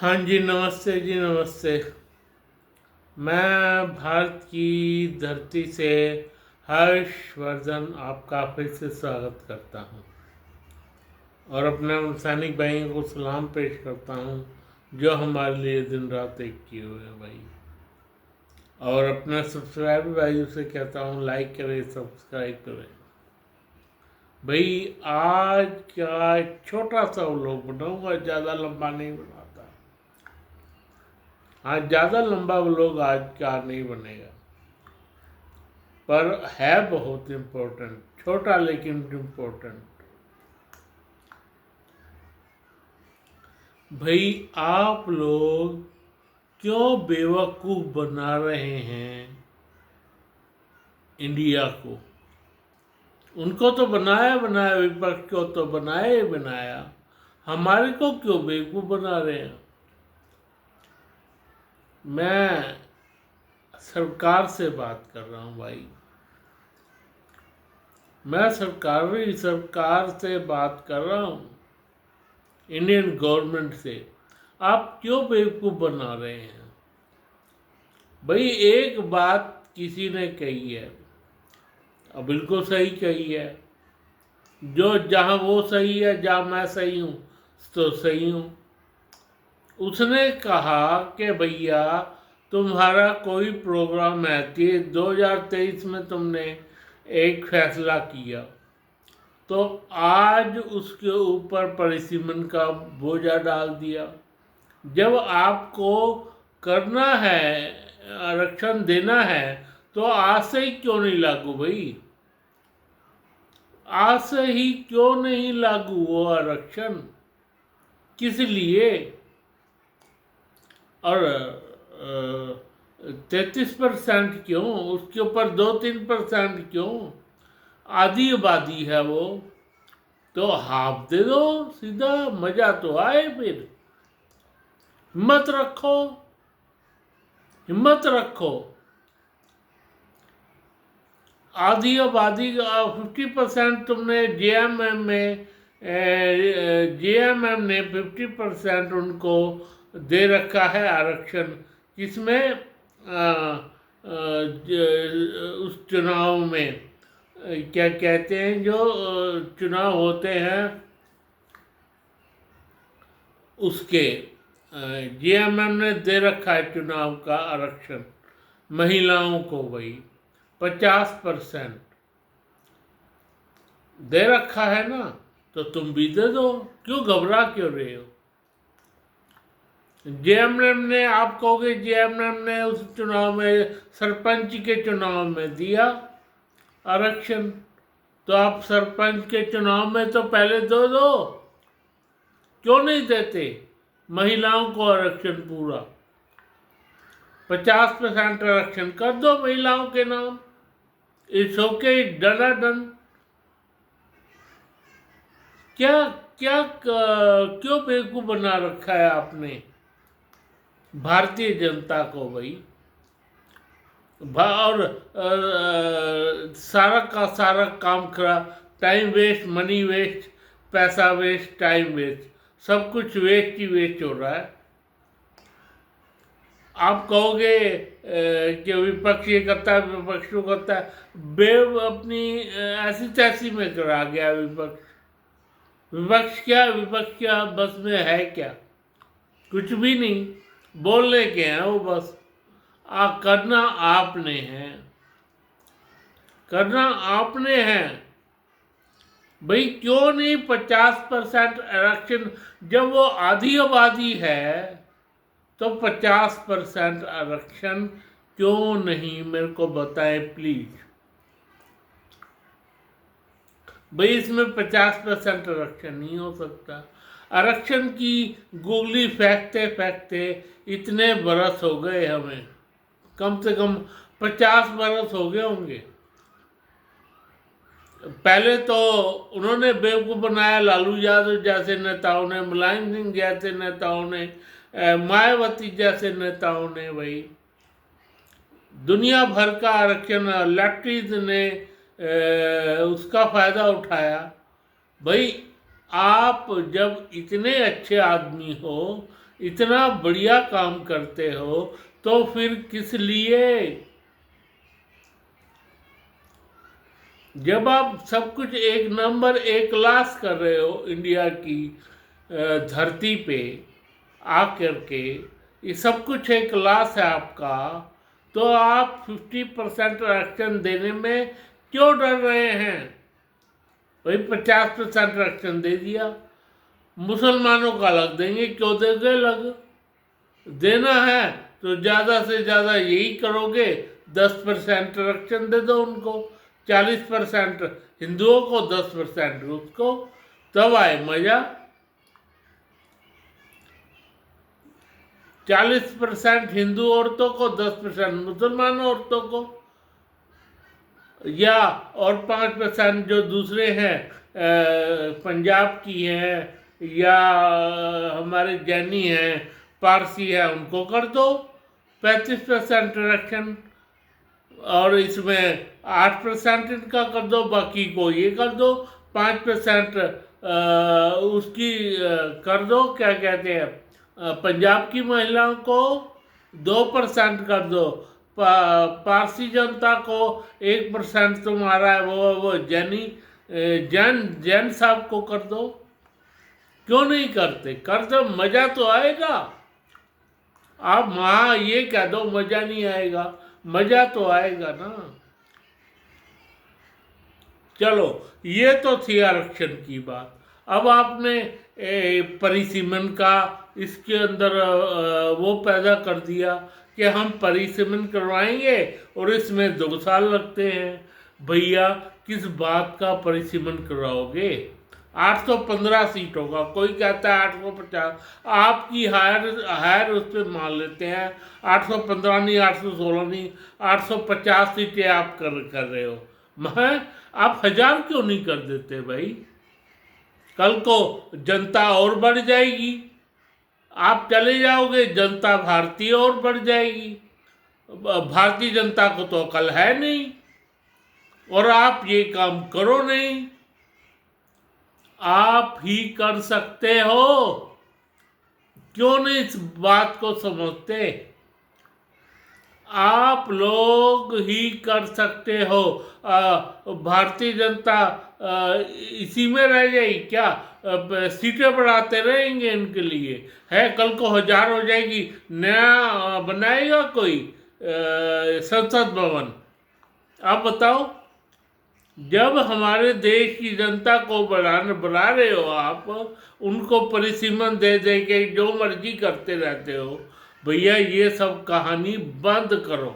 हाँ जी, नमस्ते जी, नमस्ते। मैं भारत की धरती से हर्षवर्धन आपका फिर से स्वागत करता हूँ और अपने उन सैनिक भाइयों को सलाम पेश करता हूँ जो हमारे लिए दिन रात एक किए हुए हैं भाई। और अपने सब्सक्राइबर भाइयों से कहता हूँ लाइक करें, सब्सक्राइब करें भाई। आज का छोटा सा व्लॉग बनाऊंगा, ज़्यादा लंबा नहीं बनाता। हाँ, ज़्यादा लंबा व्लॉग आज का नहीं बनेगा, पर है बहुत इम्पोर्टेंट, छोटा लेकिन इम्पोर्टेंट। भाई, आप लोग क्यों बेवकूफ़ बना रहे हैं इंडिया को? उनको तो बनाया बनाया, विपक्ष को तो बनाया ही बनाया, हमारे को क्यों बेवकूफ़ बना रहे हैं? मैं सरकार से बात कर रहा हूँ भाई। मैं सरकार से बात कर रहा हूँ, इंडियन गवर्नमेंट से। आप क्यों बेवकूफ़ बना रहे हैं भाई? एक बात किसी ने कही है और बिल्कुल सही कही है, जो जहाँ वो सही है, जहाँ मैं सही हूँ तो सही हूँ। उसने कहा कि भैया तुम्हारा कोई प्रोग्राम है, 2023 में तुमने एक फैसला किया, तो आज उसके ऊपर परिसीमन का बोझा डाल दिया। जब आपको करना है, आरक्षण देना है, तो आज से ही क्यों नहीं लागू भाई? आज से ही क्यों नहीं लागू वो आरक्षण? किस लिए? और 33% क्यों? उसके ऊपर 2-3% क्यों? आधी आबादी है वो, तो हाफ दे दो सीधा, मजा तो आए। फिर हिम्मत रखो, हिम्मत रखो। आधी आबादी का 50% तुमने जेएमएम में, जेएमएम ने 50% उनको दे रखा है आरक्षण। किसमें? उस चुनाव में क्या कहते हैं, जो चुनाव होते हैं उसके, जेएमएम ने दे रखा है चुनाव का आरक्षण महिलाओं को भाई। 50% दे रखा है ना, तो तुम भी दे दो, क्यों घबरा क्यों रहे हो? जेएमएम ने, आप कहोगे जेएमएम ने उस चुनाव में, सरपंच के चुनाव में दिया आरक्षण, तो आप सरपंच के चुनाव में तो पहले दो दो, क्यों नहीं देते महिलाओं को आरक्षण? पूरा 50% आरक्षण कर दो महिलाओं के नाम। It's okay, done. क्या क्या क्यों बेवकूफ़ बना रखा है आपने भारतीय जनता को भाई? और सारा का सारा काम खराब, टाइम वेस्ट, मनी वेस्ट, पैसा वेस्ट, टाइम वेस्ट, सब कुछ वेस्ट ही वेस्ट हो रहा है। आप कहोगे कि विपक्ष ये करता है, विपक्ष वो करता है। बेव अपनी ऐसी तैसी में करा गया विपक्ष। विपक्ष क्या बस में है क्या? कुछ भी नहीं, बोलने के हैं वो बस। करना आपने है, करना आपने है भाई। क्यों नहीं 50% आरक्षण? जब वो आधी आबादी है तो 50% आरक्षण क्यों नहीं? मेरे को बताएं प्लीज भाई। इसमें 50% आरक्षण नहीं हो सकता। आरक्षण की गोली फेंकते फेंकते इतने बरस हो गए हमें, कम से कम 50 बरस हो गए होंगे। पहले तो उन्होंने बेवकूफ़ बनाया, लालू यादव जैसे नेताओं ने, मुलायम सिंह जैसे नेताओं ने, मायावती जैसे नेताओं ने भाई। दुनिया भर का आरक्षण लेफ्टिस्ट ने उसका फ़ायदा उठाया भाई। आप जब इतने अच्छे आदमी हो, इतना बढ़िया काम करते हो तो फिर किस लिए? जब आप सब कुछ एक नंबर एक क्लास कर रहे हो इंडिया की धरती पे आकर के, ये सब कुछ एक क्लास है आपका, तो आप 50% आरक्षण देने में क्यों डर रहे हैं? वही 50% आरक्षण दे दिया, मुसलमानों का अलग देंगे, क्यों देंगे अलग? देना है तो ज़्यादा से ज़्यादा यही करोगे, 10% आरक्षण दे दो उनको, 40% हिंदुओं को, 10% उसको, तब आए मजा। 40% हिंदू औरतों को, 10% मुसलमान औरतों को, या और 5% जो दूसरे हैं, पंजाब की हैं या हमारे जैनी हैं, पारसी है, उनको कर दो 35% आरक्षण, और इसमें 8% इनका कर दो, बाकी को ये कर दो 5% उसकी कर दो, क्या कहते हैं, पंजाब की महिलाओं को 2% कर दो, पारसी जनता को 1% तुम्हारा वो जैनी जैन साहब को कर दो। क्यों नहीं करते? कर दो, मजा तो आएगा। आप वहाँ ये कह दो मजा नहीं आएगा, मजा तो आएगा ना। चलो, ये तो थी आरक्षण की बात। अब आपने परिसीमन का इसके अंदर वो पैदा कर दिया कि हम परिसीमन करवाएंगे और इसमें 2 साल लगते हैं। भैया, किस बात का परिसीमन करवाओगे? 815 सीटों का, कोई कहता है 850, आपकी हायर उस पर मान लेते हैं, 815 नहीं, 816 नहीं, 850 सीटें आप कर रहे हो। मैं आप 1000 क्यों नहीं कर देते भाई? कल को जनता और बढ़ जाएगी, आप चले जाओगे, जनता भारतीय और बढ़ जाएगी। भारतीय जनता को तो अकल है नहीं, और आप ये काम करो नहीं। आप ही कर सकते हो, क्यों नहीं इस बात को समझते? आप लोग ही कर सकते हो। भारतीय जनता इसी में रह जाएगी क्या? सीटें बढ़ाते रहेंगे इनके लिए, है कल को 1000 हो जाएगी, नया बनाएगा कोई संसद भवन? आप बताओ। जब हमारे देश की जनता को बढ़ा रहे हो आप, उनको परिसीमन दे दे के जो मर्जी करते रहते हो, भैया ये सब कहानी बंद करो,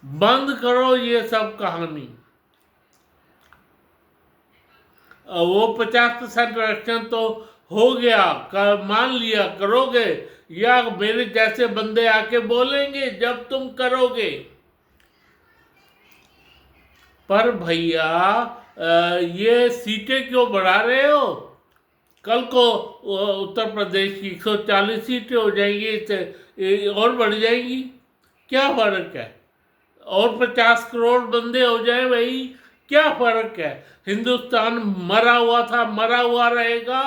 बंद करो ये सब कहानी। वो 50% आरक्षण तो हो गया, मान लिया करोगे, या मेरे जैसे बंदे आके बोलेंगे जब तुम करोगे। पर भैया ये सीटें क्यों बढ़ा रहे हो? कल को उत्तर प्रदेश की 140 सीटें हो जाएंगी, और बढ़ जाएंगी, क्या फर्क है? और 50 करोड़ बंदे हो जाए भाई, क्या फर्क है? हिंदुस्तान मरा हुआ था, मरा हुआ रहेगा?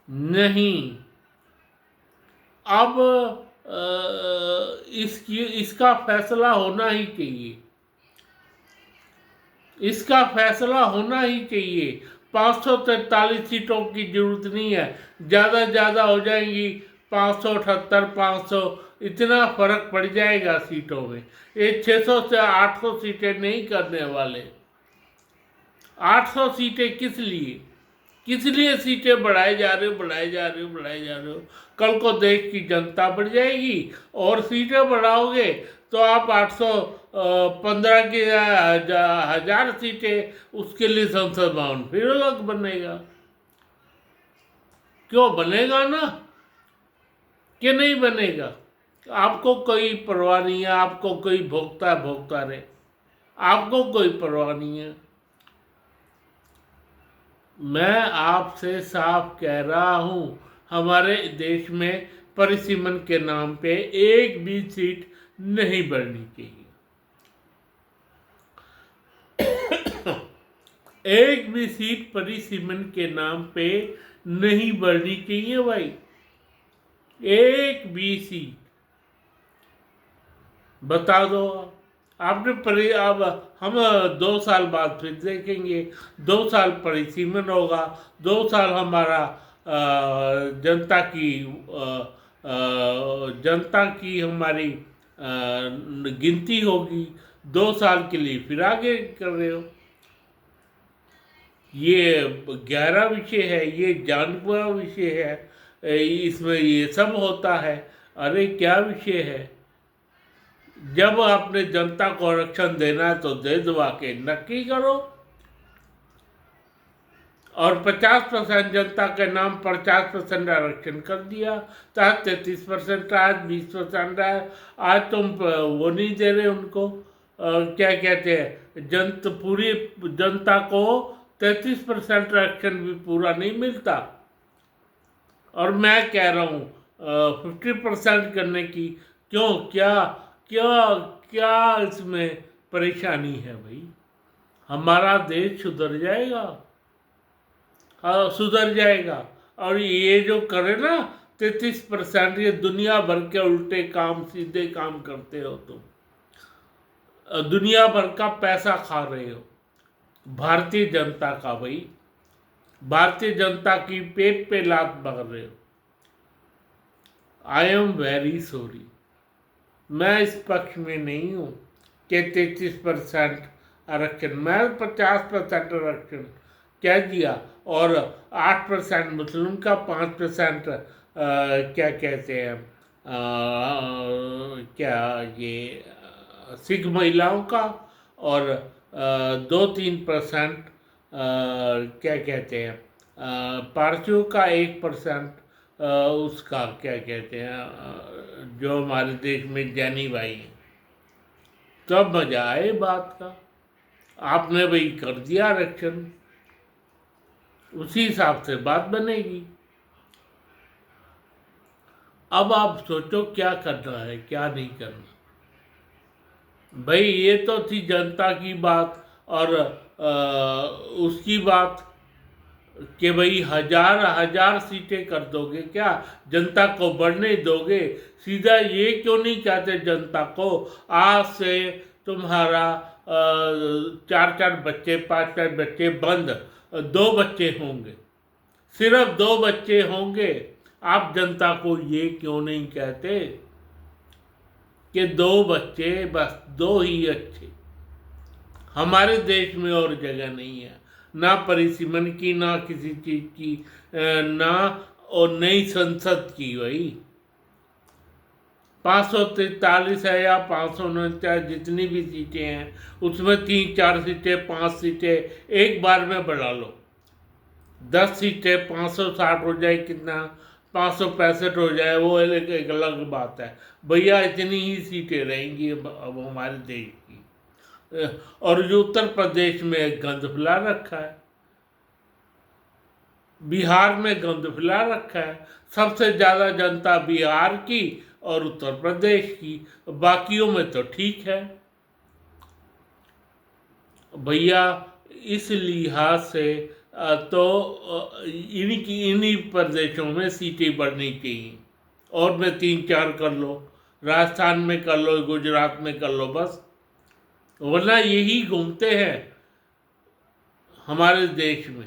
नहीं। अब इसका फैसला होना ही चाहिए, इसका फैसला होना ही चाहिए। 543 सीटों की जरूरत नहीं है, ज़्यादा हो जाएंगी 578, 500, इतना फर्क पड़ जाएगा सीटों में। ये 600 से 800 सीटें नहीं करने वाले। 800 सीटें किस लिए? किस लिए सीटें बढ़ाए जा रहे हो? कल को देश की जनता बढ़ जाएगी, और सीटें बढ़ाओगे तो आप 815 की 1000 सीटें, उसके लिए संसद भवन फिर अलग बनेगा। क्यों बनेगा ना, कि नहीं बनेगा? आपको कोई परवाह नहीं है, आपको कोई भोगता रहे, आपको कोई परवाह नहीं है। मैं आपसे साफ कह रहा हूं, हमारे देश में परिसीमन के नाम पे एक भी सीट नहीं बढ़नी चाहिए। एक भी सीट परिसीमन के नाम पे नहीं बढ़नी चाहिए भाई, एक भी सीट। बता दो आपने अब हम 2 साल बाद फिर देखेंगे, 2 साल परिसीमन होगा, 2 साल हमारा जनता की हमारी गिनती होगी, 2 साल के लिए फिर आगे कर रहे हो। ये गहरा विषय है, ये जानबूझा विषय है, इसमें ये सब होता है। अरे क्या विषय है, जब आपने जनता को आरक्षण देना है तो दे दबा के नक्की करो। और 50% जनता के नाम पर 50% आरक्षण कर दिया, चाहे 33% आज 20% आए। आज तुम वो नहीं दे रहे उनको, क्या कहते हैं, पूरी जनता को 33% आरक्षण भी पूरा नहीं मिलता। और मैं कह रहा हूँ 50% करने की क्यों, क्या क्या क्या इसमें परेशानी है भाई? हमारा देश सुधर जाएगा, सुधर जाएगा। और ये जो करे ना 33%, ये दुनिया भर के उल्टे काम सीधे काम करते हो तुम, दुनिया भर का पैसा खा रहे हो, भारतीय जनता का भाई, भारतीय जनता की पेट पे लात मार रहे हो। आई एम वेरी सॉरी, मैं इस पक्ष में नहीं हूँ कि 33% आरक्षण, मैं 50% आरक्षण क्या दिया, और 8% मुस्लिम का, 5% क्या कहते हैं, क्या ये सिख महिलाओं का, और 2-3% क्या कहते हैं पारसियों का, 1% उसका क्या कहते हैं जो हमारे देश में जैनी भाई हैं। तब मजा आए बात का। आपने भाई कर दिया आरक्षण, उसी हिसाब से बात बनेगी। अब आप सोचो क्या करना है, क्या नहीं करना। भाई ये तो थी जनता की बात, और उसकी बात कि भाई हजार सीटें कर दोगे क्या, जनता को बढ़ने दोगे? सीधा ये क्यों नहीं चाहते जनता को, आज से तुम्हारा 4-4 बच्चे, 5-5 बच्चे बंद, 2 बच्चे होंगे, सिर्फ 2 बच्चे होंगे। आप जनता को ये क्यों नहीं कहते कि 2 बच्चे, बस 2 ही अच्छे? हमारे देश में और जगह नहीं है, ना परिसीमन की, ना किसी चीज की, ना और नई संसद की। भाई 543 है या 549, जितनी भी सीटें हैं उसमें 3-4 सीटें, 5 सीटें एक बार में बढ़ा लो। 10 सीटें 560 हो जाए, कितना 565 हो जाए, वो एक अलग बात है। भैया इतनी ही सीटें रहेंगी अब हमारे देश की। और जो उत्तर प्रदेश में गंद फैला रखा है, बिहार में गंद फैला रखा है, सबसे ज़्यादा जनता बिहार की और उत्तर प्रदेश की, बाकियों में तो ठीक है। भैया इस लिहाज से तो इन्हीं प्रदेशों में सीटें बढ़नी चाहिए, और में 3-4 कर लो, राजस्थान में कर लो, गुजरात में कर लो, बस। वरना यही घूमते हैं हमारे देश में,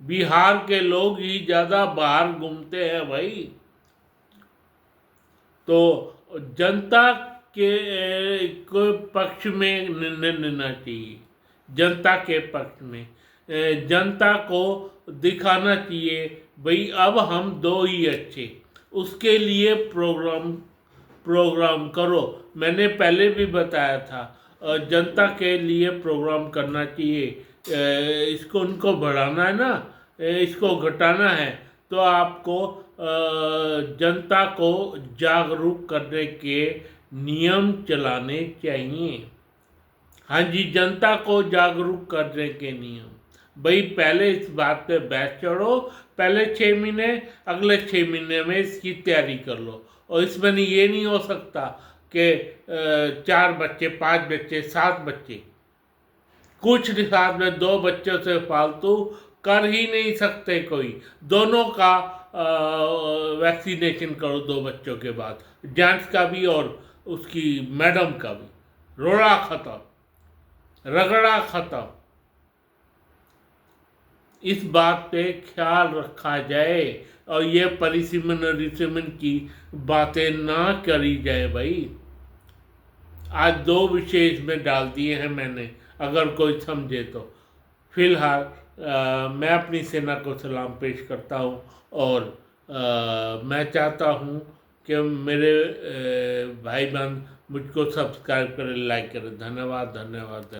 बिहार के लोग ही ज़्यादा बाहर घूमते हैं भाई। तो जनता के पक्ष में निर्णय लेना चाहिए, जनता के पक्ष में जनता को दिखाना चाहिए भाई अब हम 2 ही अच्छे, उसके लिए प्रोग्राम करो। मैंने पहले भी बताया था, जनता के लिए प्रोग्राम करना चाहिए। इसको उनको बढ़ाना है ना, इसको घटाना है, तो आपको जनता को जागरूक करने के नियम चलाने चाहिए। हाँ जी, जनता को जागरूक करने के नियम। भाई पहले इस बात पे बहस चढ़ो, पहले 6 महीने, अगले 6 महीने में इसकी तैयारी कर लो। और इसमें ये नहीं हो सकता कि 4 बच्चे, 5 बच्चे, 7 बच्चे, कुछ निषाद में 2 बच्चों से फालतू कर ही नहीं सकते कोई। दोनों का वैक्सीनेशन करो 2 बच्चों के बाद, जेंट्स का भी और उसकी मैडम का भी। रोड़ा खत्म, रगड़ा खत्म। इस बात पे ख्याल रखा जाए और ये परिसीमन और रिसीमन की बातें ना करी जाए भाई। आज 2 विषय इसमें डाल दिए हैं मैंने, अगर कोई समझे तो। फिलहाल मैं अपनी सेना को सलाम पेश करता हूँ और मैं चाहता हूँ कि मेरे भाई बहन मुझको सब्सक्राइब करें, लाइक करें। धन्यवाद, धन्यवाद।